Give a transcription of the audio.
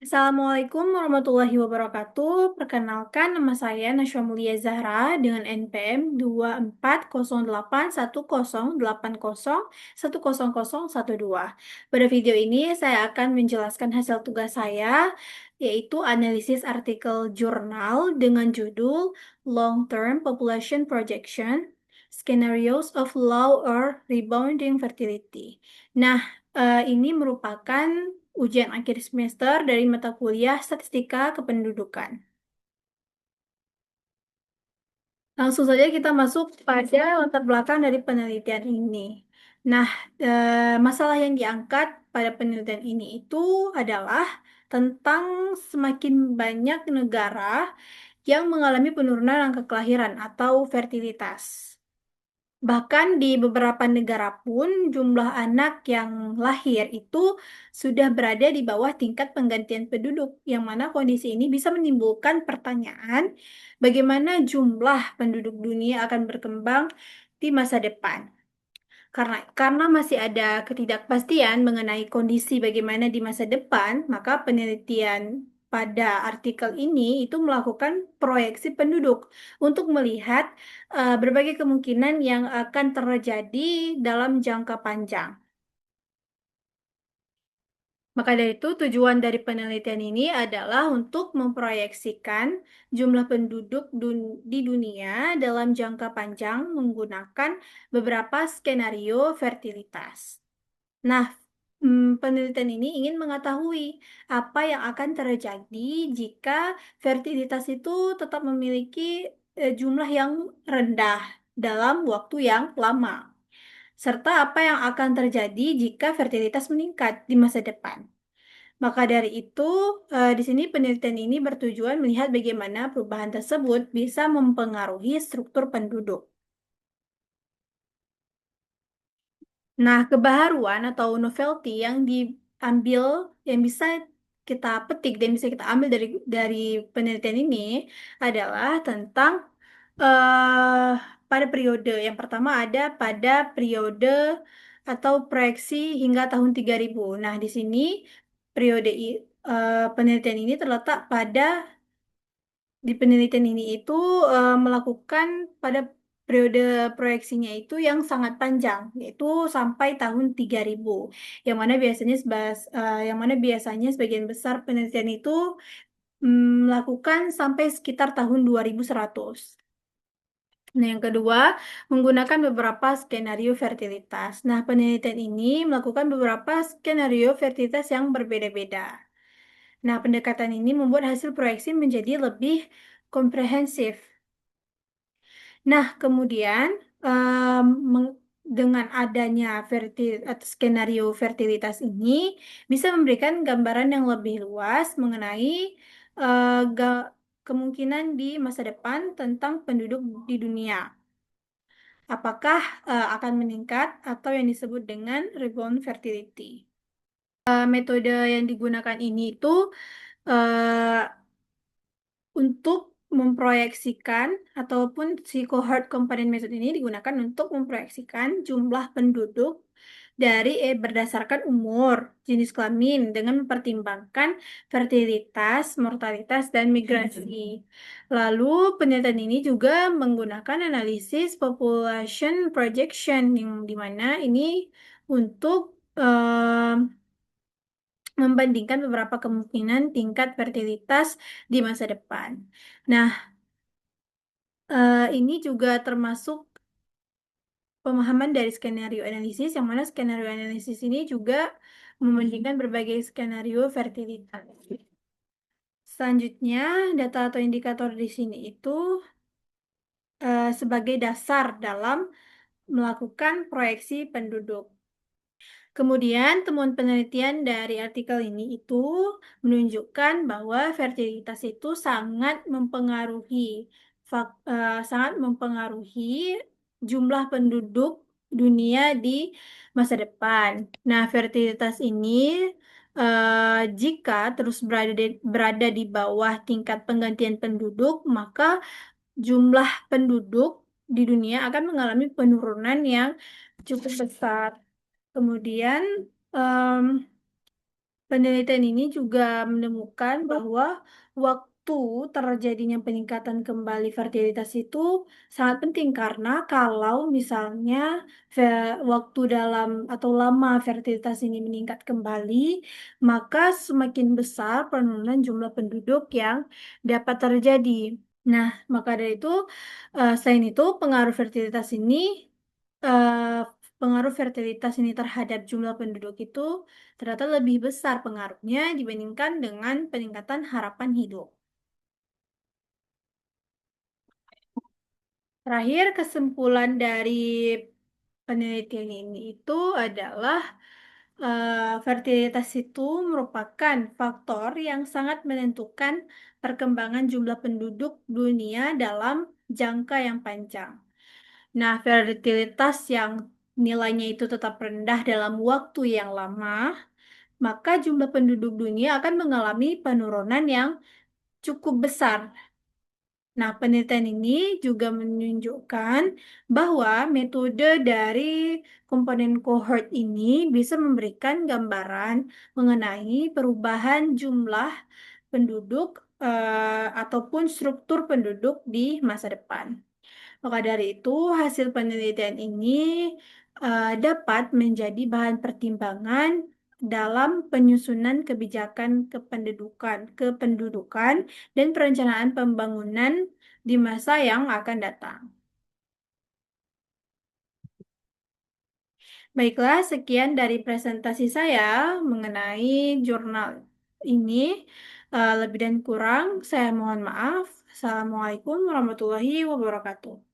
Assalamualaikum warahmatullahi wabarakatuh. Perkenalkan, nama saya Nasya Mulia Zahra dengan NPM 240810801012. Pada video ini saya akan menjelaskan hasil tugas saya, yaitu analisis artikel jurnal dengan judul Long Term Population Projection, Scenarios of Low or Rebounding Fertility. Nah, ini merupakan ujian akhir semester dari mata kuliah Statistika Kependudukan. Langsung saja kita masuk pada latar belakang dari penelitian ini. Nah, masalah yang diangkat pada penelitian ini itu adalah tentang semakin banyak negara yang mengalami penurunan angka kelahiran atau fertilitas. Bahkan di beberapa negara pun jumlah anak yang lahir itu sudah berada di bawah tingkat penggantian penduduk, yang mana kondisi ini bisa menimbulkan pertanyaan bagaimana jumlah penduduk dunia akan berkembang di masa depan. Karena masih ada ketidakpastian mengenai kondisi bagaimana di masa depan, maka penelitian pada artikel ini itu melakukan proyeksi penduduk untuk melihat berbagai kemungkinan yang akan terjadi dalam jangka panjang. Maka dari itu, tujuan dari penelitian ini adalah untuk memproyeksikan jumlah penduduk di dunia dalam jangka panjang menggunakan beberapa skenario fertilitas. Nah, penelitian ini ingin mengetahui apa yang akan terjadi jika fertilitas itu tetap memiliki jumlah yang rendah dalam waktu yang lama, serta apa yang akan terjadi jika fertilitas meningkat di masa depan. Maka dari itu, di sini penelitian ini bertujuan melihat bagaimana perubahan tersebut bisa mempengaruhi struktur penduduk. Nah, kebaharuan atau novelty yang diambil, yang bisa kita petik dan bisa kita ambil dari penelitian ini adalah tentang eh pada periode. Yang pertama ada pada periode atau proyeksi hingga tahun 3000. Nah, di sini penelitian ini terletak pada di penelitian ini itu melakukan pada periode proyeksinya itu yang sangat panjang, yaitu sampai tahun 3000, yang mana biasanya sebagian besar penelitian itu melakukan sampai sekitar tahun 2100. Nah, yang kedua, menggunakan beberapa skenario fertilitas. Nah, penelitian ini melakukan beberapa skenario fertilitas yang berbeda-beda. Nah, pendekatan ini membuat hasil proyeksi menjadi lebih komprehensif. Nah, kemudian dengan adanya atau skenario fertilitas ini bisa memberikan gambaran yang lebih luas mengenai kemungkinan di masa depan tentang penduduk di dunia. Apakah akan meningkat atau yang disebut dengan rebound fertility. Metode yang digunakan ini itu eh, untuk memproyeksikan ataupun si cohort component method ini digunakan untuk memproyeksikan jumlah penduduk berdasarkan umur, jenis kelamin dengan mempertimbangkan fertilitas, mortalitas, dan migrasi. Lalu penelitian ini juga menggunakan analisis population projection yang dimana ini untuk membandingkan beberapa kemungkinan tingkat fertilitas di masa depan. Nah, ini juga termasuk pemahaman dari skenario analisis, yang mana skenario analisis ini juga membandingkan berbagai skenario fertilitas. Selanjutnya, data atau indikator di sini itu sebagai dasar dalam melakukan proyeksi penduduk. Kemudian, temuan penelitian dari artikel ini itu menunjukkan bahwa fertilitas itu sangat mempengaruhi jumlah penduduk dunia di masa depan. Nah, fertilitas ini jika terus berada di bawah tingkat penggantian penduduk, maka jumlah penduduk di dunia akan mengalami penurunan yang cukup besar. Kemudian, em, Penelitian ini juga menemukan bahwa waktu terjadinya peningkatan kembali fertilitas itu sangat penting karena kalau misalnya waktu dalam atau lama fertilitas ini meningkat kembali, maka semakin besar penurunan jumlah penduduk yang dapat terjadi. Nah, maka dari itu, selain itu eh, pengaruh fertilitas ini terhadap jumlah penduduk itu ternyata lebih besar pengaruhnya dibandingkan dengan peningkatan harapan hidup. Terakhir, kesimpulan dari penelitian ini itu adalah fertilitas itu merupakan faktor yang sangat menentukan perkembangan jumlah penduduk dunia dalam jangka yang panjang. Nah, fertilitas yang nilainya itu tetap rendah dalam waktu yang lama, maka jumlah penduduk dunia akan mengalami penurunan yang cukup besar. Nah, penelitian ini juga menunjukkan bahwa metode dari komponen cohort ini bisa memberikan gambaran mengenai perubahan jumlah penduduk ataupun struktur penduduk di masa depan. Maka dari itu, hasil penelitian ini dapat menjadi bahan pertimbangan dalam penyusunan kebijakan kependudukan dan perencanaan pembangunan di masa yang akan datang. Baiklah, sekian dari presentasi saya mengenai jurnal ini. Lebih dan kurang, saya mohon maaf. Assalamualaikum warahmatullahi wabarakatuh.